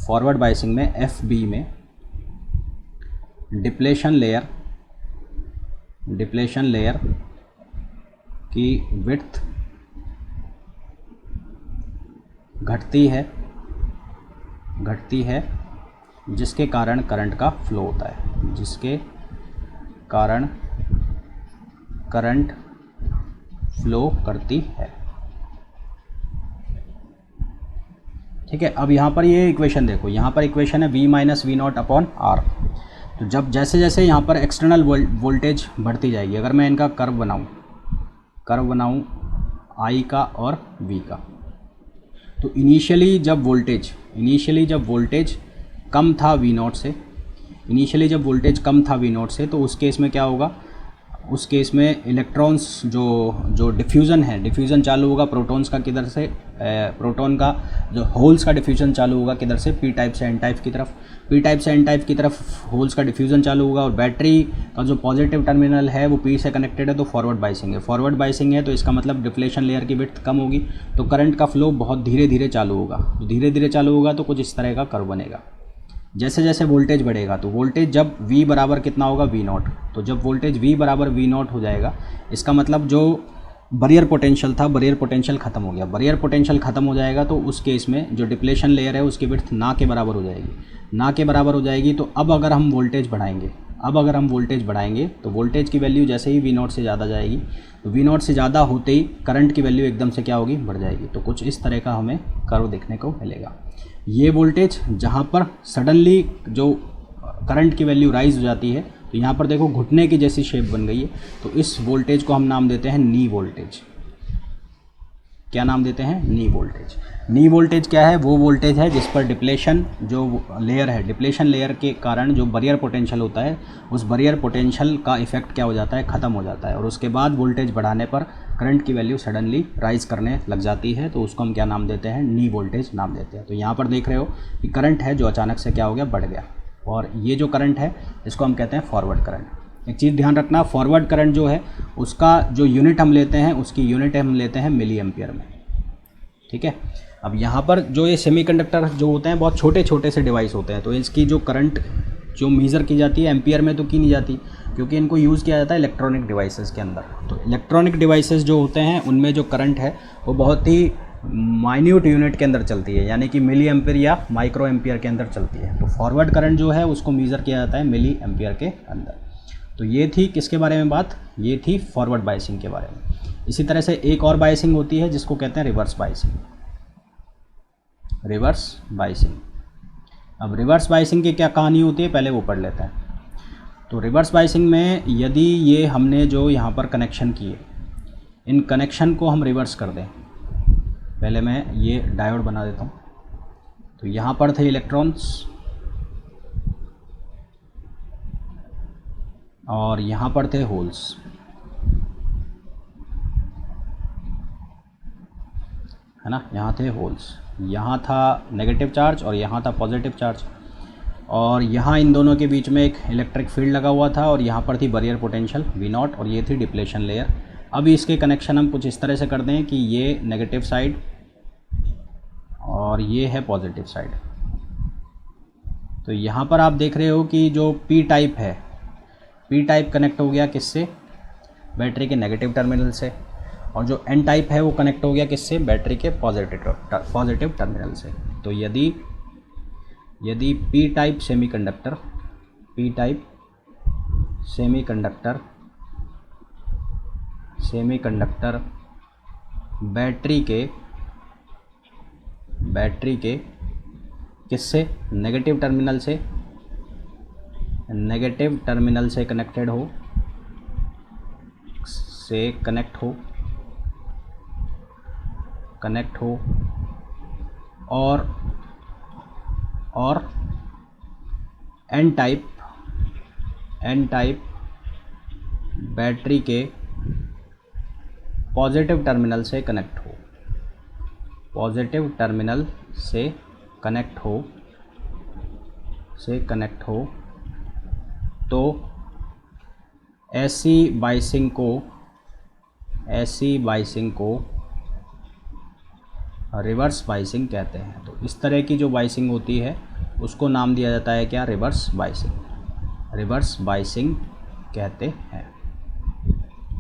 फॉरवर्ड बाइसिंग में FB में डिप्लेशन लेयर की विड्थ घटती है जिसके कारण करंट का फ्लो होता है, जिसके कारण करंट फ्लो करती है। ठीक है, अब यहाँ पर ये इक्वेशन देखो, यहाँ पर इक्वेशन है V minus V0 upon R। तो जब जैसे जैसे यहाँ पर एक्सटर्नल वोल्टेज बढ़ती जाएगी, अगर मैं इनका कर्व बनाऊँ I का और V का, तो इनिशियली जब वोल्टेज कम था V0 से, तो उस केस में क्या होगा, उस केस में इलेक्ट्रॉन्स जो डिफ्यूज़न है, डिफ्यूज़न चालू होगा प्रोटॉन्स का किधर से, प्रोटॉन का जो होल्स का डिफ्यूज़न चालू होगा किधर से, पी टाइप से एन टाइप की तरफ, पी टाइप से एन टाइप की तरफ होल्स का डिफ्यूज़न चालू होगा। और बैटरी का जो पॉजिटिव टर्मिनल है वो पी से कनेक्टेड है, तो फॉरवर्ड बाइसिंग है। फॉरवर्ड बाइसिंग है तो इसका मतलब डिप्लेशन लेयर की विड्थ कम होगी, तो करंट का फ्लो बहुत धीरे धीरे चालू होगा। तो धीरे धीरे चालू होगा तो कुछ इस तरह का कर्व बनेगा। जैसे जैसे वोल्टेज बढ़ेगा, तो वोल्टेज जब V बराबर कितना होगा, V0, तो जब वोल्टेज V बराबर V0 हो जाएगा, इसका मतलब जो बैरियर पोटेंशियल था, बैरियर पोटेंशियल खत्म हो गया। बैरियर पोटेंशियल खत्म हो जाएगा तो उस केस में जो डिप्लेशन लेयर है उसकी विड्थ ना के बराबर हो जाएगी। ना के बराबर हो जाएगी तो अब अगर हम वोल्टेज बढ़ाएंगे तो वोल्टेज की वैल्यू जैसे ही V0 से ज़्यादा जाएगी, तो V0 से ज़्यादा होते ही करंट की वैल्यू एकदम से क्या होगी, बढ़ जाएगी। तो कुछ इस तरह का हमें कर्व देखने को मिलेगा। ये वोल्टेज जहाँ पर सडनली जो करंट की वैल्यू राइज हो जाती है, तो यहाँ पर देखो घुटने की जैसी शेप बन गई है, तो इस वोल्टेज को हम नाम देते हैं नी वोल्टेज। क्या नाम देते हैं, नी वोल्टेज। नी वोल्टेज क्या है, वो वोल्टेज है जिस पर डिप्लेशन जो लेयर है, डिप्लेशन लेयर के कारण जो बैरियर पोटेंशियल होता है, उस बैरियर पोटेंशियल का इफेक्ट क्या हो जाता है, ख़त्म हो जाता है। और उसके बाद वोल्टेज बढ़ाने पर करंट की वैल्यू सडनली राइज करने लग जाती है, तो उसको हम क्या नाम देते हैं, नी वोल्टेज नाम देते हैं। तो यहाँ पर देख रहे हो कि करंट है जो अचानक से क्या हो गया, बढ़ गया। और ये जो करंट है इसको हम कहते हैं फॉरवर्ड करंट। एक चीज़ ध्यान रखना, फॉरवर्ड करंट जो है उसका जो यूनिट हम लेते हैं, उसकी यूनिट हम लेते हैं मिली एम्पियर में। ठीक है। अब यहाँ पर जो ये सेमीकंडक्टर जो होते हैं बहुत छोटे छोटे से डिवाइस होते हैं, तो इसकी जो करंट जो मेज़र की जाती है एम्पियर में तो की नहीं जाती, क्योंकि इनको यूज़ किया जाता है इलेक्ट्रॉनिक डिवाइसेस के अंदर। तो इलेक्ट्रॉनिक डिवाइसेस जो होते हैं उनमें जो करंट है वो बहुत ही माइन्यूट यूनिट के अंदर चलती है, यानी कि मिली एम्पियर या माइक्रो एम्पियर के अंदर चलती है। तो फॉरवर्ड करंट जो है उसको मेज़र किया जाता है मिली एम्पियर के अंदर। तो ये थी किसके बारे में बात, ये थी फॉरवर्ड बाइसिंग के बारे में। इसी तरह से एक और बाइसिंग होती है जिसको कहते हैं रिवर्स बाइसिंग। Reverse biasing. अब रिवर्स बाइसिंग की क्या कहानी होती है, पहले वो पढ़ लेते हैं। तो रिवर्स बाइसिंग में यदि ये हमने जो यहाँ पर कनेक्शन किए, इन कनेक्शन को हम रिवर्स कर दें, पहले मैं ये डायोड बना देता हूँ। तो यहाँ पर थे इलेक्ट्रॉन्स और यहाँ पर थे होल्स, है ना, यहाँ थे होल्स, यहाँ था नेगेटिव चार्ज और यहाँ था पॉजिटिव चार्ज, और यहाँ इन दोनों के बीच में एक इलेक्ट्रिक फील्ड लगा हुआ था, और यहाँ पर थी बैरियर पोटेंशियल V0 और ये थी डिप्लेशन लेयर। अब इसके कनेक्शन हम कुछ इस तरह से कर दें कि ये नेगेटिव साइड और ये है पॉजिटिव साइड। तो यहाँ पर आप देख रहे हो कि जो P टाइप है, P टाइप कनेक्ट हो गया किससे, बैटरी के नेगेटिव टर्मिनल से, और जो N टाइप है वो कनेक्ट हो गया किससे, बैटरी के पॉजिटिव टर्मिनल से। तो यदि P टाइप सेमीकंडक्टर बैटरी के किससे, नेगेटिव टर्मिनल से कनेक्टेड हो, कनेक्ट हो और N टाइप बैटरी के पॉजिटिव टर्मिनल से कनेक्ट हो, तो ऐसी बाइसिंग को रिवर्स बाइसिंग कहते हैं। तो इस तरह की जो बाइसिंग होती है उसको नाम दिया जाता है क्या, रिवर्स बाइसिंग कहते हैं।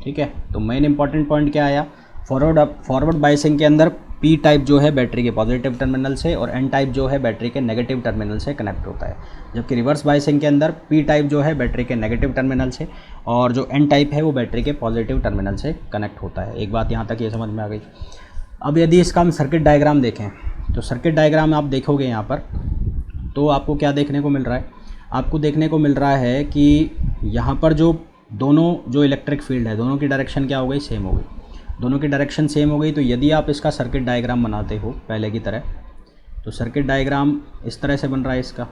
ठीक है। तो मेन इंपॉर्टेंट पॉइंट क्या आया, फॉरवर्ड बाइसिंग के अंदर P टाइप जो है बैटरी के पॉजिटिव टर्मिनल से और N टाइप जो है बैटरी के नेगेटिव टर्मिनल से कनेक्ट होता है, जबकि रिवर्स बाइसिंग के अंदर P टाइप जो है बैटरी के नेगेटिव टर्मिनल से और जो N टाइप है वो बैटरी के पॉजिटिव टर्मिनल से कनेक्ट होता है। एक बात यहाँ तक ये समझ में आ गई। अब यदि इसका हम सर्किट डायग्राम देखें, तो सर्किट डायग्राम आप देखोगे यहाँ पर, तो आपको क्या देखने को मिल रहा है, आपको देखने को मिल रहा है कि यहाँ पर जो दोनों जो इलेक्ट्रिक फील्ड है, दोनों की डायरेक्शन क्या हो गई, सेम हो गई। दोनों की डायरेक्शन सेम हो गई। तो यदि आप इसका सर्किट डायग्राम बनाते हो पहले की तरह, तो सर्किट डायग्राम इस तरह से बन रहा है इसका।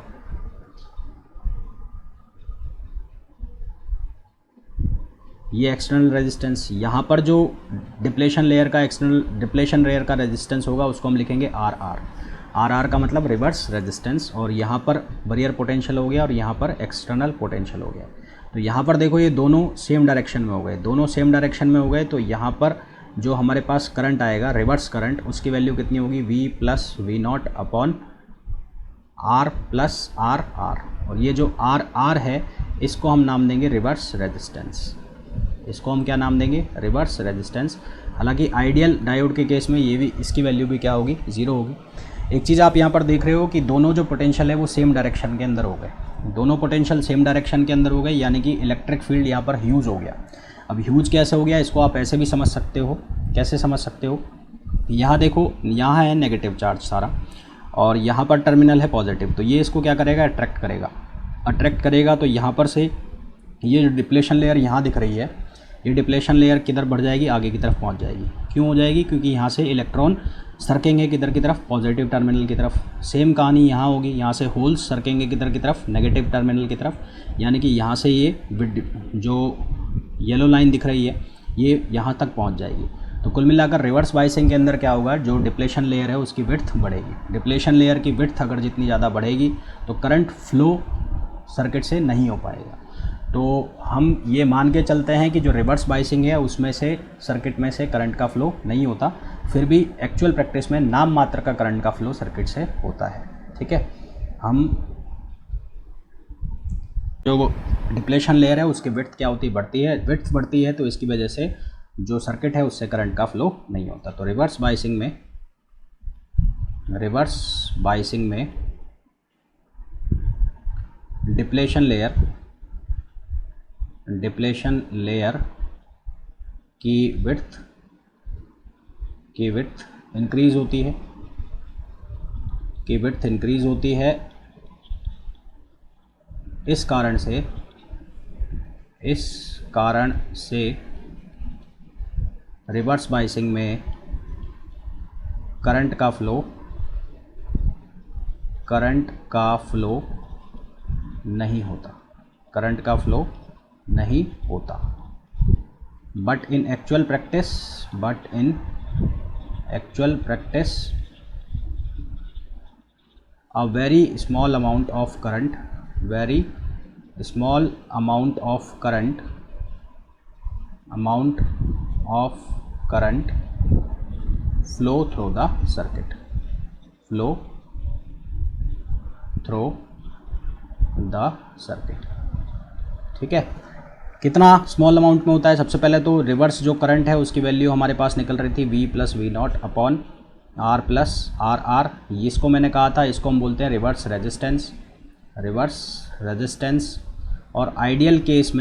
ये एक्सटर्नल रेजिस्टेंस, यहाँ पर जो डिप्लेशन लेयर का रेजिस्टेंस होगा उसको हम लिखेंगे आर आर। आर आर का मतलब रिवर्स रेजिस्टेंस, और यहाँ पर बैरियर पोटेंशियल हो गया और यहाँ पर एक्सटर्नल पोटेंशियल हो गया। तो यहाँ पर देखो ये दोनों सेम डायरेक्शन में हो गए, दोनों सेम डायरेक्शन में हो गए, तो यहाँ पर जो हमारे पास करंट आएगा रिवर्स करंट, उसकी वैल्यू कितनी होगी, V plus V nought upon R plus R R. और ये जो आर आर है इसको हम नाम देंगे रिवर्स रेजिस्टेंस, इसको हम क्या नाम देंगे, रिवर्स रेजिस्टेंस। हालांकि आइडियल डायोड के केस में ये भी, इसकी वैल्यू भी क्या होगी, 0 होगी। एक चीज़ आप यहाँ पर देख रहे हो कि दोनों जो पोटेंशियल है वो सेम डायरेक्शन के अंदर हो गए, दोनों पोटेंशियल सेम डायरेक्शन के अंदर हो गए, यानी कि इलेक्ट्रिक फील्ड यहाँ पर ह्यूज हो गया। अब ह्यूज कैसे हो गया, इसको आप ऐसे भी समझ सकते हो। कैसे समझ सकते हो, यहाँ देखो, यहाँ है नेगेटिव चार्ज सारा और यहाँ पर टर्मिनल है पॉजिटिव, तो ये इसको क्या करेगा, अट्रैक्ट करेगा। तो यहाँ पर से ये जो डिप्लेशन लेयर यहाँ दिख रही है, ये डिप्लेशन लेयर किधर बढ़ जाएगी, आगे की तरफ पहुँच जाएगी। क्यों हो जाएगी, क्योंकि यहाँ से इलेक्ट्रॉन सरकेंगे किधर की तरफ, पॉजिटिव टर्मिनल की तरफ। सेम कहानी यहाँ होगी, यहाँ से होल्स सरकेंगे किधर की तरफ, नेगेटिव टर्मिनल की तरफ, यानी कि यहाँ से ये जो येलो लाइन दिख रही है ये यहाँ तक पहुँच जाएगी। तो कुल मिलाकर रिवर्स बाइसिंग के अंदर क्या होगा, जो डिप्लेशन लेयर है उसकी विड्थ बढ़ेगी। डिप्लेशन लेयर की विड्थ अगर जितनी ज़्यादा बढ़ेगी तो करंट फ्लो सर्किट से नहीं हो पाएगा। तो हम ये मान के चलते हैं कि जो रिवर्स बाइसिंग है उसमें से सर्किट में से करंट का फ्लो नहीं होता, फिर भी एक्चुअल प्रैक्टिस में नाम मात्र का करंट का फ्लो सर्किट से होता है। ठीक है, हम जो डिप्लेशन लेयर है उसकी विड्थ क्या होती है, बढ़ती है। विड्थ बढ़ती है तो इसकी वजह से जो सर्किट है उससे करंट का फ्लो नहीं होता। तो रिवर्स बाइसिंग में डिप्लेशन लेयर की विड्थ इंक्रीज होती है, इस कारण से रिवर्स बाइसिंग में करंट का फ्लो नहीं होता। But in actual practice a very small amount of current flow through the circuit, ठीक है। कितना स्मॉल अमाउंट में होता है, सबसे पहले तो रिवर्स जो करंट है उसकी वैल्यू हमारे पास निकल रही थी V plus V nought upon R plus R R, इसको मैंने कहा था, इसको हम बोलते हैं रिवर्स रेजिस्टेंस। और आइडियल केस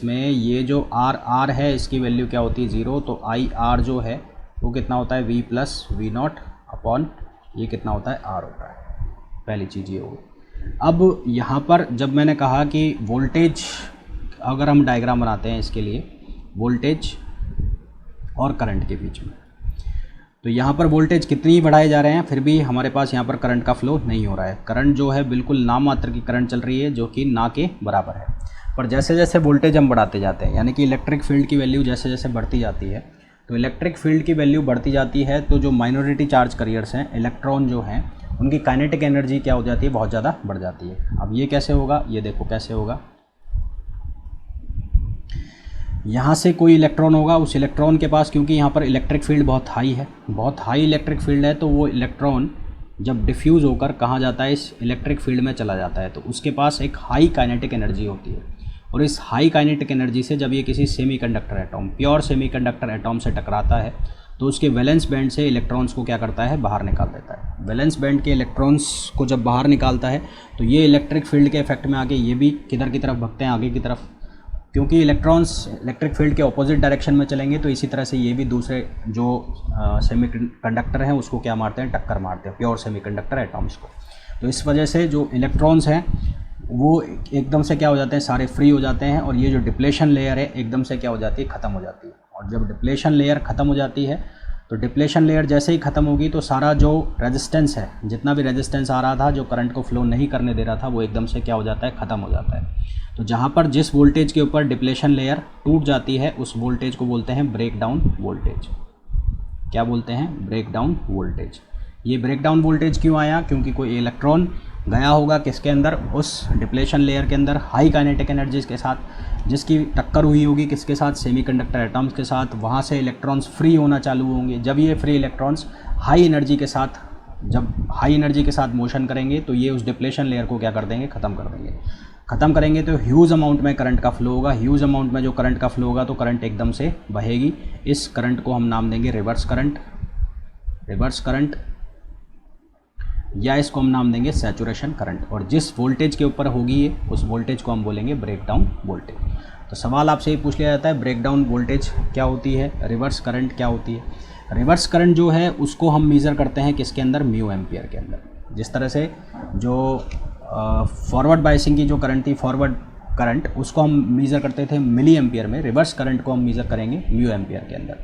में ये जो आर आर है इसकी वैल्यू क्या होती है, 0। तो आई आर जो है वो कितना होता है, V plus V nought upon ये कितना होता है, R होता है। पहली चीज़ ये होगी। अब यहाँ पर जब मैंने कहा कि वोल्टेज, अगर हम डायग्राम बनाते हैं इसके लिए वोल्टेज और करंट के बीच में, तो यहाँ पर वोल्टेज कितनी ही बढ़ाए जा रहे हैं फिर भी हमारे पास यहाँ पर करंट का फ्लो नहीं हो रहा है। करंट जो है बिल्कुल नाम मात्र की करंट चल रही है जो कि ना के बराबर है। पर जैसे जैसे वोल्टेज हम बढ़ाते जाते हैं, यानी कि इलेक्ट्रिक फील्ड की वैल्यू जैसे जैसे बढ़ती जाती है, तो इलेक्ट्रिक फील्ड की वैल्यू बढ़ती जाती है, तो जो माइनॉरिटी चार्ज कैरियर्स हैं, इलेक्ट्रॉन जो हैं, उनकी काइनेटिक एनर्जी क्या हो जाती है, बहुत ज़्यादा बढ़ जाती है। अब ये कैसे होगा, ये देखो कैसे होगा। यहाँ से कोई इलेक्ट्रॉन होगा, उस इलेक्ट्रॉन के पास, क्योंकि यहाँ पर इलेक्ट्रिक फील्ड बहुत हाई इलेक्ट्रिक फील्ड है, तो वो इलेक्ट्रॉन जब डिफ्यूज़ होकर कहाँ जाता है, इस इलेक्ट्रिक फील्ड में चला जाता है, तो उसके पास एक हाई काइनेटिक एनर्जी होती है। और इस हाई काइनेटिक एनर्जी से जब ये किसी semiconductor atom, pure semiconductor atom से टकराता है, तो उसके वैलेंस बैंड से इलेक्ट्रॉन्स को क्या करता है, बाहर निकाल देता है। वैलेंस बैंड के इलेक्ट्रॉन्स को जब बाहर निकालता है तो ये इलेक्ट्रिक फील्ड के इफेक्ट में आके ये भी किधर की तरफ भगते हैं, आगे की तरफ, क्योंकि इलेक्ट्रॉन्स इलेक्ट्रिक फील्ड के ऑपोजिट डायरेक्शन में चलेंगे, तो इसी तरह से ये भी दूसरे जो सेमीकंडक्टर हैं उसको क्या मारते हैं, टक्कर मारते हैं, प्योर सेमीकंडक्टर एटॉम्स को। तो इस वजह से जो इलेक्ट्रॉन्स हैं वो एकदम से क्या हो जाते हैं, सारे फ्री हो जाते हैं, और ये जो डिप्लेशन लेयर है एकदम से क्या हो जाती है, ख़त्म हो जाती है। और जब डिप्लेशन लेयर ख़त्म हो जाती है तो डिप्लेशन लेयर जैसे ही ख़त्म होगी तो सारा जो रेजिस्टेंस है, जितना भी रेजिस्टेंस आ रहा था जो करंट को फ्लो नहीं करने दे रहा था, वो एकदम से क्या हो जाता है, ख़त्म हो जाता है। तो जहाँ पर जिस वोल्टेज के ऊपर डिप्लेशन लेयर टूट जाती है उस वोल्टेज को बोलते हैं ब्रेक डाउन वोल्टेज। क्या बोलते हैं? Breakdown voltage. ये ब्रेक डाउन वोल्टेज क्यों आया? क्योंकि कोई इलेक्ट्रॉन गया होगा किसके अंदर, उस डिप्लेशन लेयर के अंदर हाई काइनेटिक एनर्जी के साथ, जिसकी टक्कर हुई होगी किसके साथ, सेमीकंडक्टर एटम्स के साथ। वहाँ से इलेक्ट्रॉन्स फ्री होना चालू होंगे। जब ये फ्री इलेक्ट्रॉन्स हाई एनर्जी के साथ, जब हाई एनर्जी के साथ मोशन करेंगे तो ये उस डिप्लेशन लेयर को क्या कर देंगे, ख़त्म कर देंगे। ख़त्म करेंगे तो ह्यूज अमाउंट में करंट का फ्लो होगा। ह्यूज अमाउंट में जो करंट का फ्लो होगा तो करंट एकदम से बहेगी। इस करंट को हम नाम देंगे रिवर्स करंट, रिवर्स करंट, या इसको हम नाम देंगे सैचुरेशन करंट। और जिस वोल्टेज के ऊपर होगी ये, उस वोल्टेज को हम बोलेंगे ब्रेक डाउन वोल्टेज। तो सवाल आपसे ये पूछ लिया जाता है ब्रेक डाउन वोल्टेज क्या होती है, रिवर्स करंट क्या होती है। रिवर्स करंट जो है उसको हम मेज़र करते हैं किसके अंदर, म्यू एम्पियर के अंदर। जिस तरह से जो फॉरवर्ड बायसिंग की जो करंट थी, फॉरवर्ड करंट, उसको हम मेज़र करते थे मिली एम्पियर में, रिवर्स करंट को हम मेज़र करेंगे म्यू एम्पियर के अंदर।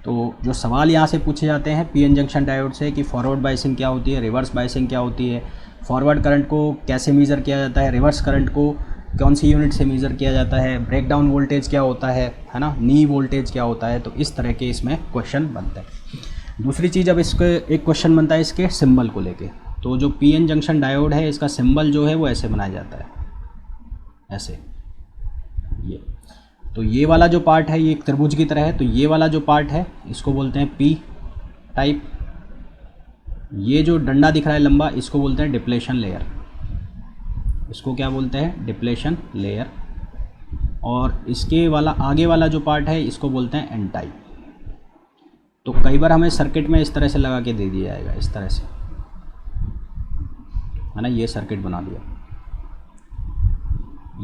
तो जो सवाल यहाँ से पूछे जाते हैं पीएन जंक्शन डायोड से कि फॉरवर्ड बायसिंग क्या होती है, रिवर्स बायसिंग क्या होती है, फॉरवर्ड करंट को कैसे मेज़र किया जाता है, रिवर्स करंट को कौन सी यूनिट से मेज़र किया जाता है, ब्रेक डाउन वोल्टेज क्या होता है ना, नी वोल्टेज क्या होता है। तो इस तरह के इसमें क्वेश्चन बनते हैं। दूसरी चीज़, अब इसके एक क्वेश्चन बनता है इसके सिंबल को लेके। तो जो पीएन जंक्शन डायोड है इसका सिंबल जो है वो ऐसे बनाया जाता है, ऐसे। तो ये वाला जो पार्ट है ये एक त्रिभुज की तरह है, तो ये वाला जो पार्ट है इसको बोलते हैं पी टाइप। ये जो डंडा दिख रहा है लंबा, इसको बोलते हैं डिप्लेशन लेयर। इसको क्या बोलते हैं, डिप्लेशन लेयर। और इसके वाला आगे वाला जो पार्ट है इसको बोलते हैं एन टाइप। तो कई बार हमें सर्किट में इस तरह से लगा के दे दिया जाएगा, इस तरह से, है ना। ये सर्किट बना दिया,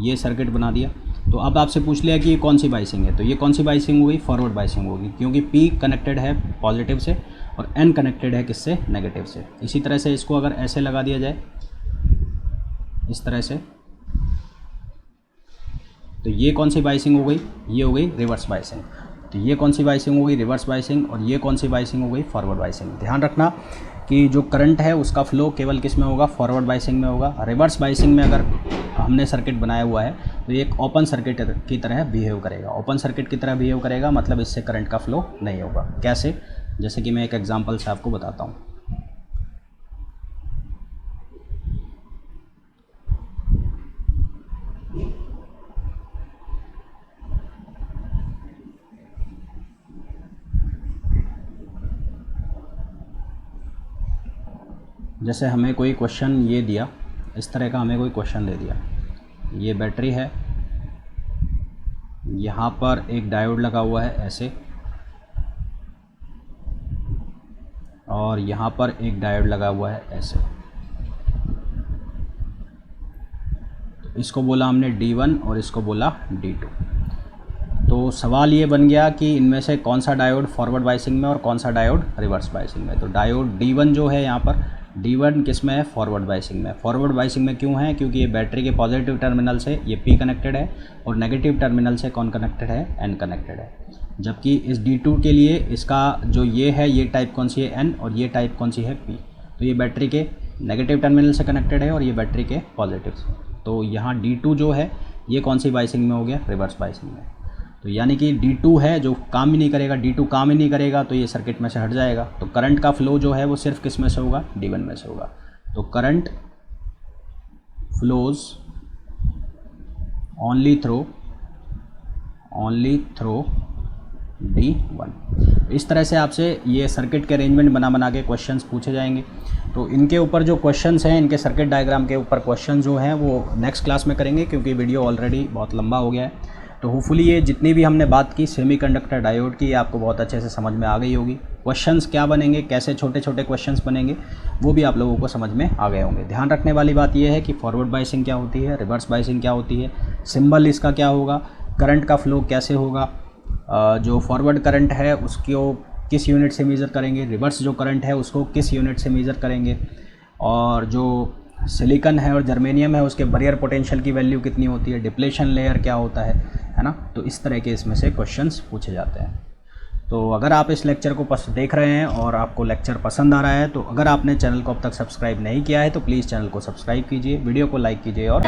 ये सर्किट बना दिया। तो अब आपसे पूछ लिया कि ये कौन सी बाइसिंग है, तो ये कौन सी बाइसिंग होगी, फॉरवर्ड बाइसिंग होगी, क्योंकि P कनेक्टेड है पॉजिटिव से और N कनेक्टेड है किससे, नेगेटिव से। इसी तरह से इसको अगर ऐसे लगा दिया जाए, इस तरह से, तो ये कौन सी बाइसिंग हो गई, ये हो गई रिवर्स बाइसिंग। तो ये कौन सी बाइसिंग हो गई, रिवर्स बाइसिंग। और ये कौन सी बाइसिंग हो गई, फॉरवर्ड बाइसिंग। ध्यान रखना कि जो करंट है उसका फ्लो केवल किस में होगा, फॉरवर्ड बाइसिंग में होगा। रिवर्स बाइसिंग में अगर हमने सर्किट बनाया हुआ है तो ये एक ओपन सर्किट की तरह बिहेव करेगा। ओपन सर्किट की तरह बिहेव करेगा मतलब इससे करंट का फ्लो नहीं होगा। कैसे, जैसे कि मैं एक एग्जांपल से आपको बताता हूँ। जैसे हमें कोई क्वेश्चन ये दिया, इस तरह का हमें कोई क्वेश्चन दे दिया, ये बैटरी है, यहाँ पर एक डायोड लगा हुआ है ऐसे, और यहाँ पर एक डायोड लगा हुआ है ऐसे। तो इसको बोला हमने D1 और इसको बोला D2। तो सवाल ये बन गया कि इनमें से कौन सा डायोड फॉरवर्ड बाइसिंग में और कौन सा डायोड रिवर्स बाइसिंग में। तो डायोड D1 जो है यहाँ पर, D1 किस में है, फॉरवर्ड बाइसिंग में। फॉरवर्ड बाइसिंग में क्यों है, क्योंकि ये बैटरी के पॉजिटिव टर्मिनल से ये P कनेक्टेड है और नेगेटिव टर्मिनल से कौन कनेक्टेड है, N कनेक्टेड है। जबकि इस D2 के लिए इसका जो ये है, ये टाइप कौन सी है, N, और ये टाइप कौन सी है, P। तो ये बैटरी के नेगेटिव टर्मिनल से कनेक्टेड है और ये बैटरी के पॉजिटिव से। तो यहाँ D2 जो है ये कौन सी बाइसिंग में हो गया, रिवर्स बाइसिंग में। तो यानी कि D2 है जो काम ही नहीं करेगा, D2 काम ही नहीं करेगा तो ये सर्किट में से हट जाएगा। तो करंट का फ्लो जो है वो सिर्फ किस में से होगा, D1 में से होगा। तो current flows only through D1। इस तरह से आपसे ये सर्किट के अरेंजमेंट बना के क्वेश्चंस पूछे जाएंगे। तो इनके ऊपर जो क्वेश्चंस हैं, इनके सर्किट डायग्राम के ऊपर क्वेश्चन जो हैं वो नेक्स्ट क्लास में करेंगे, क्योंकि वीडियो ऑलरेडी बहुत लंबा हो गया है। तो होपफुली ये जितनी भी हमने बात की सेमीकंडक्टर डायोड की, आपको बहुत अच्छे से समझ में आ गई होगी। क्वेश्चंस क्या बनेंगे, कैसे छोटे छोटे क्वेश्चंस बनेंगे, वो भी आप लोगों को समझ में आ गए होंगे। ध्यान रखने वाली बात यह है कि फॉरवर्ड बाइसिंग क्या होती है, रिवर्स बाइसिंग क्या होती है, सिंबल इसका क्या होगा, करंट का फ्लो कैसे होगा, जो फॉरवर्ड करंट है उसको किस यूनिट से मेज़र करेंगे, रिवर्स जो करंट है उसको किस यूनिट से मेज़र करेंगे, और जो सिलिकॉन है और जर्मेनियम है उसके बैरियर पोटेंशियल की वैल्यू कितनी होती है, डिप्लेशन लेयर क्या होता है ना। तो इस तरह के इसमें से क्वेश्चंस पूछे जाते हैं। तो अगर आप इस लेक्चर को देख रहे हैं और आपको लेक्चर पसंद आ रहा है, तो अगर आपने चैनल को अब तक सब्सक्राइब नहीं किया है तो प्लीज़ चैनल को सब्सक्राइब कीजिए, वीडियो को लाइक कीजिए और